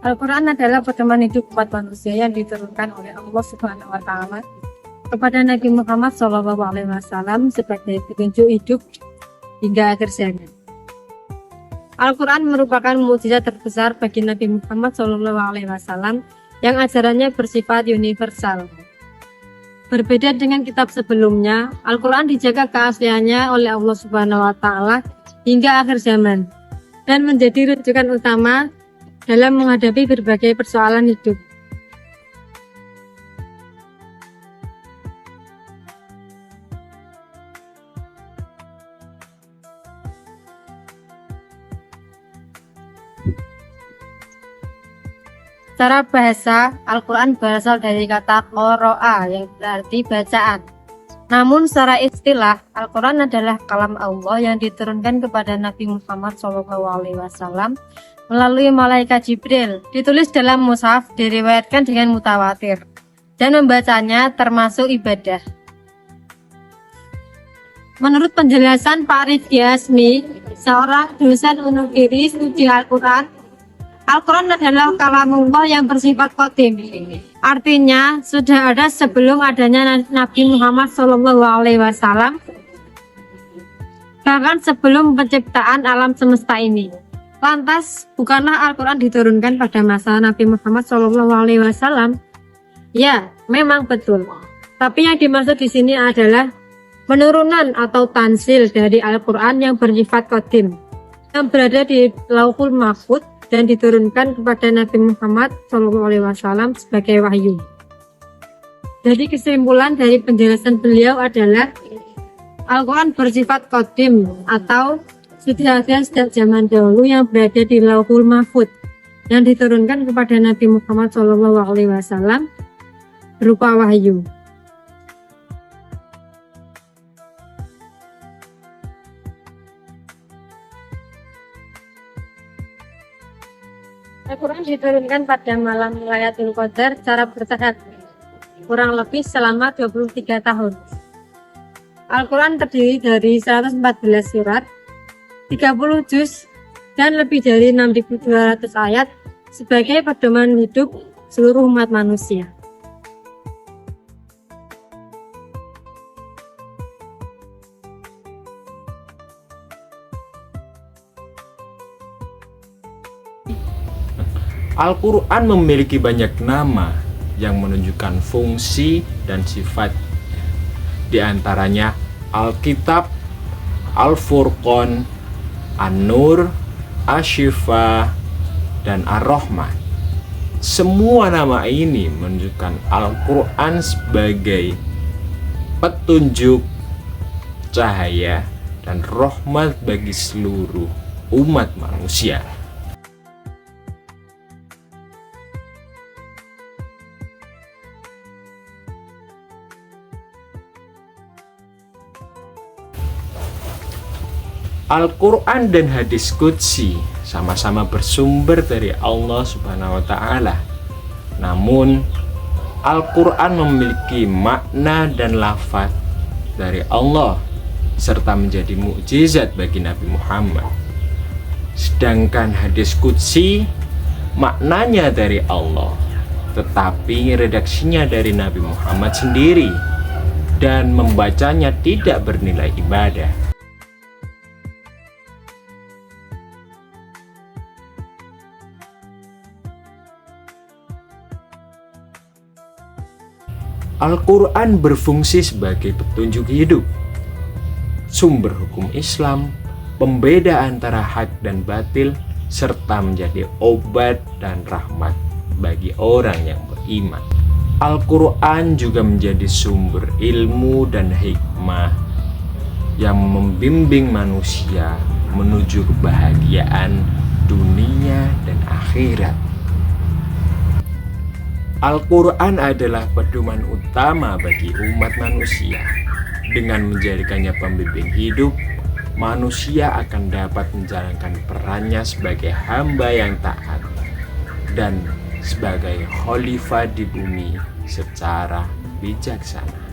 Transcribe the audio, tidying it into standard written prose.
Al-Quran adalah pedoman hidup buat manusia yang diturunkan oleh Allah Subhanahu wa Ta'ala kepada Nabi Muhammad SAW sebagai petunjuk hidup hingga akhir zaman. Al-Quran merupakan mukjizat terbesar bagi Nabi Muhammad SAW yang ajarannya bersifat universal. Berbeda dengan kitab sebelumnya, Al-Quran dijaga keasliannya oleh Allah Subhanahu wa Ta'ala hingga akhir zaman dan menjadi rujukan utama dalam menghadapi berbagai persoalan hidup. Secara bahasa, Al-Quran berasal dari kata qoro'a yang berarti bacaan. Namun secara istilah, Al-Quran adalah kalam Allah yang diturunkan kepada Nabi Muhammad SAW melalui malaikat Jibril. Ditulis dalam mushaf, diriwayatkan dengan mutawatir, dan membacanya termasuk ibadah. Menurut penjelasan Pak Rifki Hasmi, seorang dosen Unugiri studi Al-Quran adalah kalamullah yang bersifat qadim. Artinya sudah ada sebelum adanya Nabi Muhammad SAW, bahkan sebelum penciptaan alam semesta ini. Lantas, bukanlah Al-Quran diturunkan pada masa Nabi Muhammad SAW? Ya, memang betul. Tapi yang dimaksud di sini adalah penurunan atau tanzil dari Al-Quran yang bersifat qadim, yang berada di Lauhul Mahfuz dan diturunkan kepada Nabi Muhammad SAW sebagai wahyu. Jadi kesimpulan dari penjelasan beliau adalah Al-Quran bersifat qadim atau sudah ada sejak zaman dahulu yang berada di Lauhul Mahfuz yang diturunkan kepada Nabi Muhammad SAW berupa wahyu. Al-Quran diturunkan pada malam Lailatul Qadar secara bertahap, kurang lebih selama 23 tahun. Al-Quran terdiri dari 114 surat, 30 juz, dan lebih dari 6.200 ayat sebagai pedoman hidup seluruh umat manusia. Al-Quran memiliki banyak nama yang menunjukkan fungsi dan sifat. Di antaranya Al-Kitab, Al-Furqan, An-Nur, Asy-Syifa, dan Ar-Rahman. Semua nama ini menunjukkan Al-Quran sebagai petunjuk, cahaya, dan rahmat bagi seluruh umat manusia. Al-Quran dan hadis qudsi sama-sama bersumber dari Allah Subhanahu wa Ta'ala. Namun, Al-Quran memiliki makna dan lafaz dari Allah serta menjadi mukjizat bagi Nabi Muhammad. Sedangkan hadis qudsi maknanya dari Allah, tetapi redaksinya dari Nabi Muhammad sendiri dan membacanya tidak bernilai ibadah. Al-Quran berfungsi sebagai petunjuk hidup, sumber hukum Islam, pembeda antara hak dan batil, serta menjadi obat dan rahmat bagi orang yang beriman. Al-Quran juga menjadi sumber ilmu dan hikmah yang membimbing manusia menuju kebahagiaan dunia dan akhirat. Al-Quran adalah pedoman utama bagi umat manusia. Dengan menjadikannya pembimbing hidup, manusia akan dapat menjalankan perannya sebagai hamba yang taat dan sebagai khalifah di bumi secara bijaksana.